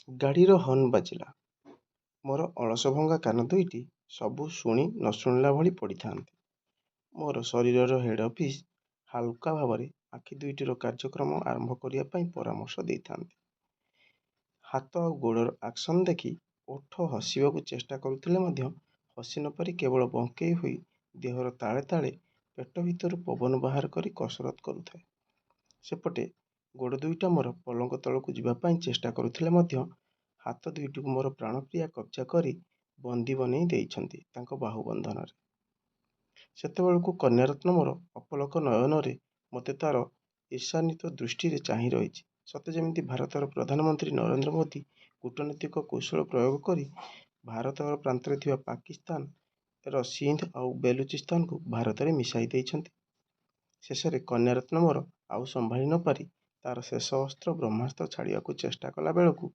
ଗାଡ଼ିର ହର୍ଣ୍ଣ ବାଜିଲା। ମୋର ଅଳସଭଙ୍ଗା କାନ ଦୁଇଟି ସବୁ ଶୁଣି ନ ଶୁଣିଲା ଭଳି ପଡ଼ିଥାନ୍ତି। ମୋର ଶରୀରର ହେଡ୍ ଅଫିସ୍ ହାଲୁକା ଭାବରେ ଆଖି ଦୁଇଟିର କାର୍ଯ୍ୟକ୍ରମ ଆରମ୍ଭ କରିବା ପାଇଁ ପରାମର୍ଶ ଦେଇଥାନ୍ତି। ହାତ ଆଉ ଗୋଡ଼ର ଆକ୍ସନ୍ ଦେଖି ଓଠ ହସିବାକୁ ଚେଷ୍ଟା କରୁଥିଲେ ମଧ୍ୟ ହସି ନ ପାରି କେବଳ ବଙ୍କେଇ ହୋଇ ଦେହର ତାଳେ ତାଳେ ପେଟ ଭିତରୁ ପବନ ବାହାର କରି କସରତ କରୁଥାଏ। ସେପଟେ ଗୋଡ଼ ଦୁଇଟା ମୋର ପଲଙ୍କ ତଳକୁ ଯିବା ପାଇଁ ଚେଷ୍ଟା କରୁଥିଲେ ମଧ୍ୟ ହାତ ଦୁଇଟିକୁ ମୋର ପ୍ରାଣପ୍ରିୟା କବ୍ଜା କରି ବନ୍ଦୀ ବନେଇ ଦେଇଛନ୍ତି ତାଙ୍କ ବାହୁବନ୍ଧନରେ। ସେତେବେଳକୁ କନ୍ୟାରତ୍ନ ମୋର ଅପଲକ ନୟନରେ ମୋତେ ତାର ଈର୍ଷାନ୍ୱିତ ଦୃଷ୍ଟିରେ ଚାହିଁ ରହିଛି। ସତେ ଯେମିତି ଭାରତର ପ୍ରଧାନମନ୍ତ୍ରୀ ନରେନ୍ଦ୍ର ମୋଦି କୂଟନୈତିକ କୌଶଳ ପ୍ରୟୋଗ କରି ଭାରତର ପ୍ରାନ୍ତରେ ଥିବା ପାକିସ୍ତାନର ସିନ୍ଧ ଆଉ ବେଲୁଚିସ୍ତାନକୁ ଭାରତରେ ମିଶାଇ ଦେଇଛନ୍ତି। ଶେଷରେ କନ୍ୟାରତ୍ନ ମୋର ଆଉ ସମ୍ଭାଳି ନ ପାରି ତାର ଶେଷ ଅସ୍ତ୍ର ବ୍ରହ୍ମାସ୍ତ୍ର ଛାଡ଼ିବାକୁ ଚେଷ୍ଟା କଲା ବେଳକୁ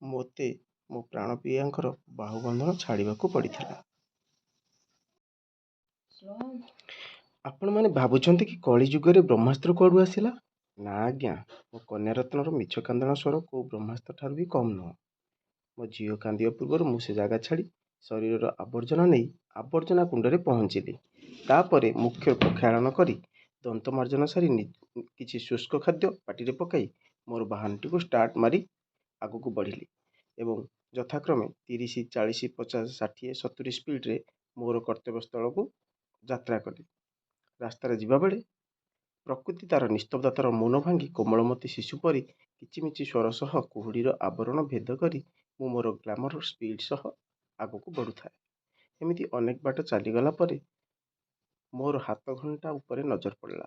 ମୋତେ ମୋ ପ୍ରାଣପ୍ରିୟାଙ୍କର ବାହୁବନ୍ଧନ ଛାଡ଼ିବାକୁ ପଡ଼ିଥିଲା। ଆପଣମାନେ ଭାବୁଛନ୍ତି କି କଳି ଯୁଗରେ ବ୍ରହ୍ମାସ୍ତ୍ର କୁଆଡ଼ୁ ଆସିଲା? ନା ଆଜ୍ଞା, ମୋ କନ୍ୟାରତ୍ନର ମିଛ କାନ୍ଦଣା ସ୍ୱର କୋଉ ବ୍ରହ୍ମାସ୍ତ୍ର ଠାରୁ ବି କମ୍ ନୁହଁ। ମୋ ଝିଅ କାନ୍ଦିବା ପୂର୍ବରୁ ମୁଁ ସେ ଜାଗା ଛାଡ଼ି ଶରୀରର ଆବର୍ଜନା ନେଇ ଆବର୍ଜନା କୁଣ୍ଡରେ ପହଞ୍ଚିଲି। ତାପରେ ମୁଖ୍ୟ ପ୍ରକ୍ଷାଳନ କରି ଦନ୍ତମାର୍ଜନ ସାରି କିଛି ଶୁଷ୍କ ଖାଦ୍ୟ ପାଟିରେ ପକାଇ ମୋର ବାହନଟିକୁ ଷ୍ଟାର୍ଟ ମାରି ଆଗକୁ ବଢ଼ିଲି ଏବଂ ଯଥାକ୍ରମେ 30, 40, 50, 60, 70 ସ୍ପିଡରେ ମୋର କର୍ତ୍ତବ୍ୟସ୍ଥଳକୁ ଯାତ୍ରା କଲି। ରାସ୍ତାରେ ଯିବାବେଳେ ପ୍ରକୃତି ତାର ନିସ୍ତବ୍ଧତାର ମୌନ ଭାଙ୍ଗି କୋମଳମତି ଶିଶୁ ପରି କିଚିମିଚି ସ୍ୱର ସହ କୁହୁଡ଼ିର ଆବରଣ ଭେଦ କରି ମୁଁ ମୋର ଗ୍ଲାମର ସ୍ପିଡ୍ ସହ ଆଗକୁ ବଢ଼ୁଥାଏ। ଏମିତି ଅନେକ ବାଟ ଚାଲିଗଲା ପରେ ମୋର ହାତ ଘଣ୍ଟା ଉପରେ ନଜର ପଡ଼ିଲା।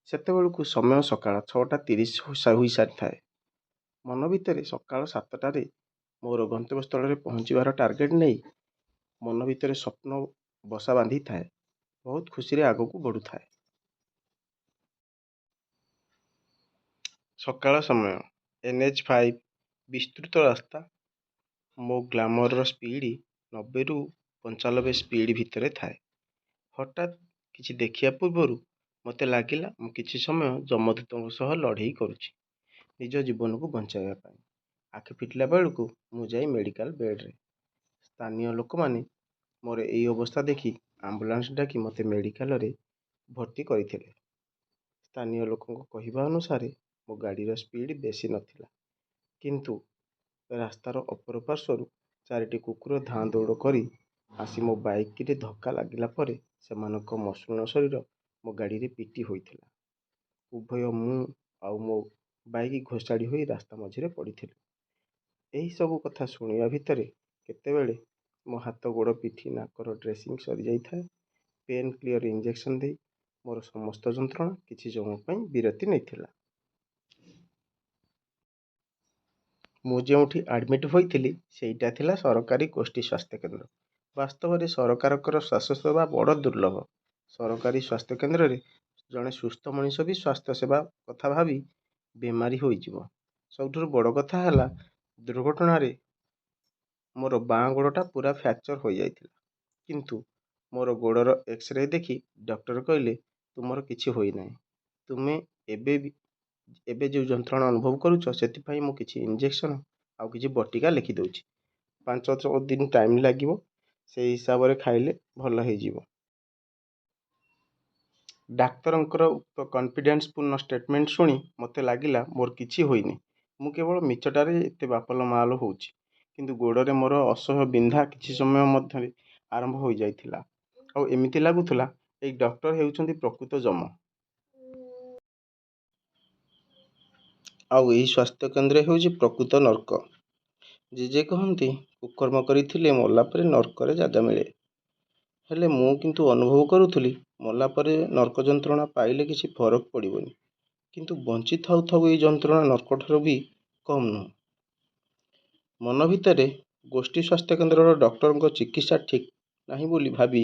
ସେତେବେଳକୁ ସମୟ ସକାଳ 6:30 ହୋଇସାରିଥାଏ। ମନ ଭିତରେ ସକାଳ 7ଟାରେ ମୋର ଗନ୍ତବ୍ୟସ୍ଥଳରେ ପହଞ୍ଚିବାର ଟାର୍ଗେଟ ନେଇ ମନ ଭିତରେ ସ୍ୱପ୍ନ ବସା ବାନ୍ଧିଥାଏ। ବହୁତ ଖୁସିରେ ଆଗକୁ ବଢ଼ୁଥାଏ। ସକାଳ ସମୟ, NH5 ବିସ୍ତୃତ ରାସ୍ତା। ମୋ ଗ୍ଲାମରର ସ୍ପିଡ୍ 90ରୁ 95 ସ୍ପିଡ୍ ଭିତରେ ଥାଏ। ହଠାତ୍ କିଛି ଦେଖିବା ପୂର୍ବରୁ ମୋତେ ଲାଗିଲା ମୁଁ କିଛି ସମୟ ଯମଦୂତଙ୍କ ସହ ଲଢ଼େଇ କରୁଛି ନିଜ ଜୀବନକୁ ବଞ୍ଚାଇବା ପାଇଁ। ଆଖି ଫିଟିଲା ବେଳକୁ ମୁଁ ଯାଇ ମେଡ଼ିକାଲ ବେଡ଼୍ରେ। ସ୍ଥାନୀୟ ଲୋକମାନେ ମୋର ଏହି ଅବସ୍ଥା ଦେଖି ଆମ୍ବୁଲାନ୍ସ ଡାକି ମୋତେ ମେଡ଼ିକାଲରେ ଭର୍ତ୍ତି କରିଥିଲେ। ସ୍ଥାନୀୟ ଲୋକଙ୍କ କହିବା ଅନୁସାରେ ମୋ ଗାଡ଼ିର ସ୍ପିଡ୍ ବେଶୀ ନଥିଲା, କିନ୍ତୁ ରାସ୍ତାର ଅପର ପାର୍ଶ୍ୱରୁ 4ଟି କୁକୁର ଧାଁ ଦୌଡ଼ କରି ଆସି ମୋ ବାଇକ୍ରେ ଧକ୍କା ଲାଗିଲା ପରେ ସେମାନଙ୍କ ମସୃଣ ଶରୀର ମୋ ଗାଡ଼ିରେ ପିଟି ହୋଇଥିଲା। ଉଭୟ ମୁଁ ଆଉ ମୋ ବାଇକ୍ ଘୋଷାଡ଼ି ହୋଇ ରାସ୍ତା ମଝିରେ ପଡ଼ିଥିଲୁ। ଏହି ସବୁ କଥା ଶୁଣିବା ଭିତରେ କେତେବେଳେ ମୋ ହାତ ଗୋଡ଼ ପିଠି ନାକର ଡ୍ରେସିଂ ସରିଯାଇଥାଏ। ପେନ୍ କ୍ଲିୟର ଇଞ୍ଜେକ୍ସନ ଦେଇ ମୋର ସମସ୍ତ ଯନ୍ତ୍ରଣା କିଛି ସମୟ ପାଇଁ ବିରତି ନେଇଥିଲା। ମୁଁ ଯେଉଁଠି ଆଡମିଟ୍ ହୋଇଥିଲି ସେଇଟା ଥିଲା ସରକାରୀ ଗୋଷ୍ଠୀ ସ୍ୱାସ୍ଥ୍ୟକେନ୍ଦ୍ର। ବାସ୍ତବରେ ସରକାରଙ୍କର ସ୍ୱାସ୍ଥ୍ୟସେବା ବଡ଼ ଦୁର୍ଲଭ। ସରକାରୀ ସ୍ୱାସ୍ଥ୍ୟକେନ୍ଦ୍ରରେ ଜଣେ ସୁସ୍ଥ ମଣିଷ ବି ସ୍ୱାସ୍ଥ୍ୟସେବା କଥା ଭାବି ବେମାରୀ ହୋଇଯିବ। ସବୁଠାରୁ ବଡ଼ କଥା ହେଲା, ଦୁର୍ଘଟଣାରେ ମୋର ବାଁ ଗୋଡ଼ଟା ପୁରା ଫ୍ରାକ୍ଚର ହୋଇଯାଇଥିଲା। କିନ୍ତୁ ମୋର ଗୋଡ଼ର ଏକ୍ସରେ ଦେଖି ଡକ୍ଟର କହିଲେ, ତୁମର କିଛି ହୋଇନାହିଁ। ତୁମେ ଏବେ ଯେଉଁ ଯନ୍ତ୍ରଣା ଅନୁଭବ କରୁଛ ସେଥିପାଇଁ ମୁଁ କିଛି ଇଞ୍ଜେକ୍ସନ ଆଉ କିଛି ବଟିକା ଲେଖିଦେଉଛି। 5-6 ଦିନ ଟାଇମ୍ ଲାଗିବ। ସେଇ ହିସାବରେ ଖାଇଲେ ଭଲ ହେଇଯିବ। ଡାକ୍ତରଙ୍କର ଉକ୍ତ କନଫିଡେନ୍ସପୂର୍ଣ୍ଣ ଷ୍ଟେଟମେଣ୍ଟ ଶୁଣି ମୋତେ ଲାଗିଲା ମୋର କିଛି ହୋଇନି। ମୁଁ କେବଳ ମିଛଟାରେ ଏତେ ବାପଲ ମାଲ ହେଉଛି। କିନ୍ତୁ ଗୋଡ଼ରେ ମୋର ଅସହ୍ୟ ବିନ୍ଧା କିଛି ସମୟ ମଧ୍ୟରେ ଆରମ୍ଭ ହୋଇଯାଇଥିଲା। ଆଉ ଏମିତି ଲାଗୁଥିଲା ଏଇ ଡକ୍ଟର ହେଉଛନ୍ତି ପ୍ରକୃତ ଯମ। ଆଉ ଏହି ସ୍ୱାସ୍ଥ୍ୟକେନ୍ଦ୍ର ହେଉଛି ପ୍ରକୃତ ନର୍କ। ଜେଜେ କହନ୍ତି, କୁକର୍ମ କରିଥିଲେ ମଲା ପରେ ନର୍କରେ ଜାଗା ମିଳେ। ହେଲେ ମୁଁ କିନ୍ତୁ ଅନୁଭବ କରୁଥିଲି ମଲା ପରେ ନର୍କ ଯନ୍ତ୍ରଣା ପାଇଲେ କିଛି ଫରକ ପଡ଼ିବନି। କିନ୍ତୁ ବଞ୍ଚି ଥାଉ ଥାଉ ଏହି ଯନ୍ତ୍ରଣା ନର୍କଠାରୁ ବି କମ୍ ନୁହଁ। ମନ ଭିତରେ ଗୋଷ୍ଠୀ ସ୍ୱାସ୍ଥ୍ୟକେନ୍ଦ୍ରର ଡକ୍ଟରଙ୍କ ଚିକିତ୍ସା ଠିକ୍ ନାହିଁ ବୋଲି ଭାବି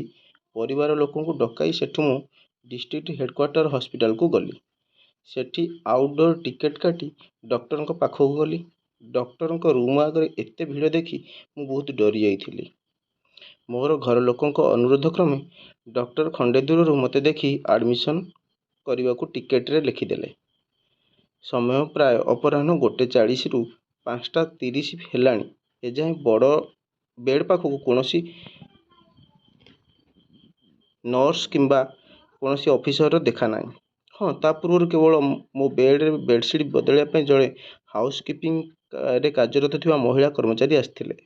ପରିବାର ଲୋକଙ୍କୁ ଡକାଇ ସେଠୁ ମୁଁ ଡିଷ୍ଟ୍ରିକ୍ଟ ହେଡକ୍ୱାର୍ଟର ହସ୍ପିଟାଲକୁ ଗଲି। ସେଠି ଆଉଟଡୋର ଟିକେଟ କାଟି ଡକ୍ଟରଙ୍କ ପାଖକୁ ଗଲି। ଡକ୍ଟରଙ୍କ ରୁମ୍ ଆଗରେ ଏତେ ଭିଡ଼ ଦେଖି ମୁଁ ବହୁତ ଡରି ଯାଇଥିଲି। ମୋର ଘର ଲୋକଙ୍କ ଅନୁରୋଧ କ୍ରମେ ଡକ୍ଟର ଖଣ୍ଡେ ଦୂରରୁ ମୋତେ ଦେଖି ଆଡମିସନ କରିବାକୁ ଟିକେଟରେ ଲେଖିଦେଲେ। ସମୟ ପ୍ରାୟ ଅପରାହ୍ନ 1:40ରୁ 5:30 ହେଲାଣି, ଏଯାଏଁ ବଡ଼ ବେଡ଼୍ ପାଖକୁ କୌଣସି ନର୍ସ କିମ୍ବା କୌଣସି ଅଫିସରର ଦେଖା ନାହିଁ। ହଁ, ତା ପୂର୍ବରୁ କେବଳ ମୋ ବେଡ଼୍ରେ ବେଡ଼ସିଟ୍ ବଦଳାଇବା ପାଇଁ ଜଣେ ହାଉସ୍କିପିଂରେ କାର୍ଯ୍ୟରତ ଥିବା ମହିଳା କର୍ମଚାରୀ ଆସିଥିଲେ।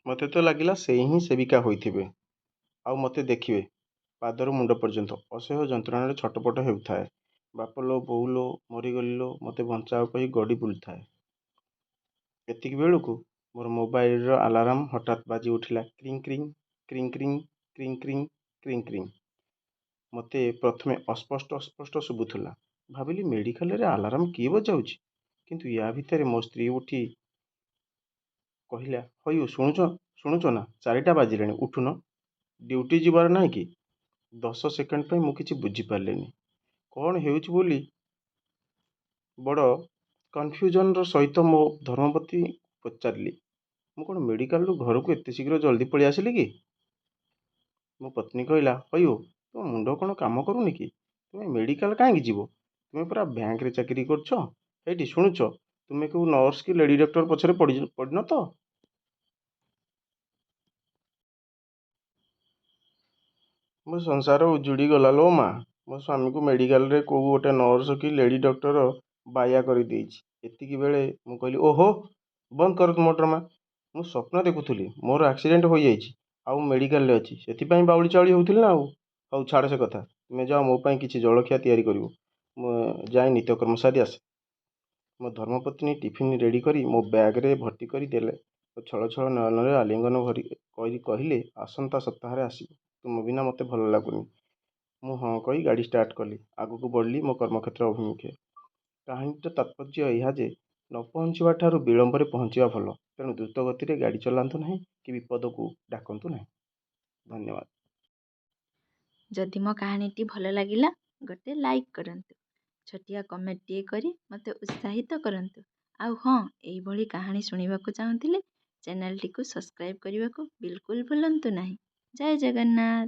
ମୋତେ ତ ଲାଗିଲା ସେ ହିଁ ସେବିକା ହୋଇଥିବେ, ଆଉ ମୋତେ ଦେଖିବେ ପାଦରୁ ମୁଣ୍ଡ ପର୍ଯ୍ୟନ୍ତ ଅସହ୍ୟ ଯନ୍ତ୍ରଣାରେ ଛଟପଟ ହେଉଥାଏ। ବାପ ଲୋ, ବୋଉ ଲୋ, ମରିଗଲି ଲୋ, ମୋତେ ବଞ୍ଚାଅ କହି ଗଡ଼ି ବୁଲୁଥାଏ। ଏତିକି ବେଳକୁ ମୋର ମୋବାଇଲର ଆଲାର୍ମ ହଠାତ୍ ବାଜି ଉଠିଲା। କ୍ରିଂ କ୍ରିଂ କ୍ରିଂ କ୍ରିଂ କ୍ରିଂ କ୍ରିଂ କ୍ରିଂ କ୍ରିଂ। ମୋତେ ପ୍ରଥମେ ଅସ୍ପଷ୍ଟ ଶୁଭୁଥିଲା। ଭାବିଲି ମେଡ଼ିକାଲରେ ଆଲାର୍ମ କିଏ ବଜାଉଛି? କିନ୍ତୁ ୟା ଭିତରେ ମୋ ସ୍ତ୍ରୀ ଉଠି କହିଲା, ହଇଓ ଶୁଣୁଛ ନା, 4ଟା ବାଜିଲାଣି, ଉଠୁନ, ଡ୍ୟୁଟି ଯିବାର ନାହିଁ କି? 10 ସେକେଣ୍ଡ ପାଇଁ ମୁଁ କିଛି ବୁଝିପାରିଲିନି। କ'ଣ ହେଉଛି ବୋଲି ବଡ଼ କନଫ୍ୟୁଜନର ସହିତ ମୋ ଧର୍ମପତ୍ନୀ ପଚାରିଲି, ମୁଁ କ'ଣ ମେଡ଼ିକାଲରୁ ଘରକୁ ଏତେ ଶୀଘ୍ର ଜଲ୍ଦି ପଳେଇ ଆସିଲି କି? ମୋ ପତ୍ନୀ କହିଲା, ହଇଓ, ତୁମ ମୁଣ୍ଡ କ'ଣ କାମ କରୁନି କି? ତୁମେ ମେଡ଼ିକାଲ କାହିଁକି ଯିବ? ତୁମେ ପରା ବ୍ୟାଙ୍କରେ ଚାକିରି କରୁଛ। ହେଇଟି ଶୁଣୁଛ, ତୁମେ କେଉଁ ନର୍ସ କି ଲେଡି ଡକ୍ଟର ପଛରେ ପଡ଼ିନ ତ? ମୋ ସଂସାର ଉଜୁଡ଼ି ଗଲା ଲୋ ମା। ମୋ ସ୍ୱାମୀକୁ ମେଡ଼ିକାଲରେ କେଉଁ ଗୋଟେ ନର୍ସ କି ଲେଡି ଡକ୍ଟର ବାୟା କରିଦେଇଛି। ଏତିକି ବେଳେ ମୁଁ କହିଲି, ଓହୋ, ବନ୍ଦ କର ତୁମ ଡ୍ରାମା। ମୁଁ ସ୍ୱପ୍ନ ଦେଖୁଥିଲି ମୋର ଆକ୍ସିଡେଣ୍ଟ ହୋଇଯାଇଛି, ଆଉ ମେଡ଼ିକାଲରେ ଅଛି, ସେଥିପାଇଁ ବାଉଳି ଚାଉଳି ହେଉଥିଲି ନା ଆଉ। ହଉ ଛାଡ଼ ସେ କଥା, ତୁମେ ଯାଅ ମୋ ପାଇଁ କିଛି ଜଳଖିଆ ତିଆରି କରିବ। ମୁଁ ଯାଇ ନିତ୍ୟକର୍ମ ସାରି ଆସେ। ମୋ ଧର୍ମପତ୍ନୀ ଟିଫିନ୍ ରେଡ଼ି କରି ମୋ ବ୍ୟାଗରେ ଭର୍ତ୍ତି କରି ଦେଲେ ଓ ଛଳ ଛଳ ନୟନରେ ଆଲିଙ୍ଗନ କରି କହିଲେ, ଆସନ୍ତା ସପ୍ତାହରେ ଆସିବ। ତୁମ ବିନା ମୋତେ ଭଲ ଲାଗୁନି। ମୁଁ ହଁ କହି ଗାଡ଼ି ଷ୍ଟାର୍ଟ କଲି। ଆଗକୁ ବଢ଼ିଲି ମୋ କର୍ମକ୍ଷେତ୍ର ଅଭିମୁଖେ। କାହାଣୀର ତାତ୍ପର୍ଯ୍ୟ ଏହା ଯେ ନ ପହଞ୍ଚିବା ଠାରୁ ବିଳମ୍ବରେ ପହଞ୍ଚିବା ଭଲ। ତେଣୁ ଦ୍ରୁତ ଗତିରେ ଗାଡ଼ି ଚଲାନ୍ତୁ ନାହିଁ କି ବିପଦକୁ ଡାକନ୍ତୁ ନାହିଁ। ଧନ୍ୟବାଦ। ଯଦି ମୋ କାହାଣୀଟି ଭଲ ଲାଗିଲା ଗୋଟେ ଲାଇକ୍ କରନ୍ତୁ, ଛୋଟିଆ କମେଣ୍ଟଟିଏ କରି ମୋତେ ଉତ୍ସାହିତ କରନ୍ତୁ। ଆଉ ହଁ, ଏଇଭଳି କାହାଣୀ ଶୁଣିବାକୁ ଚାହୁଁଥିଲେ ଚ୍ୟାନେଲଟିକୁ ସବସ୍କ୍ରାଇବ୍ କରିବାକୁ ବିଲକୁଲ ଭୁଲନ୍ତୁ ନାହିଁ। ଜୟ ଜଗନ୍ନାଥ।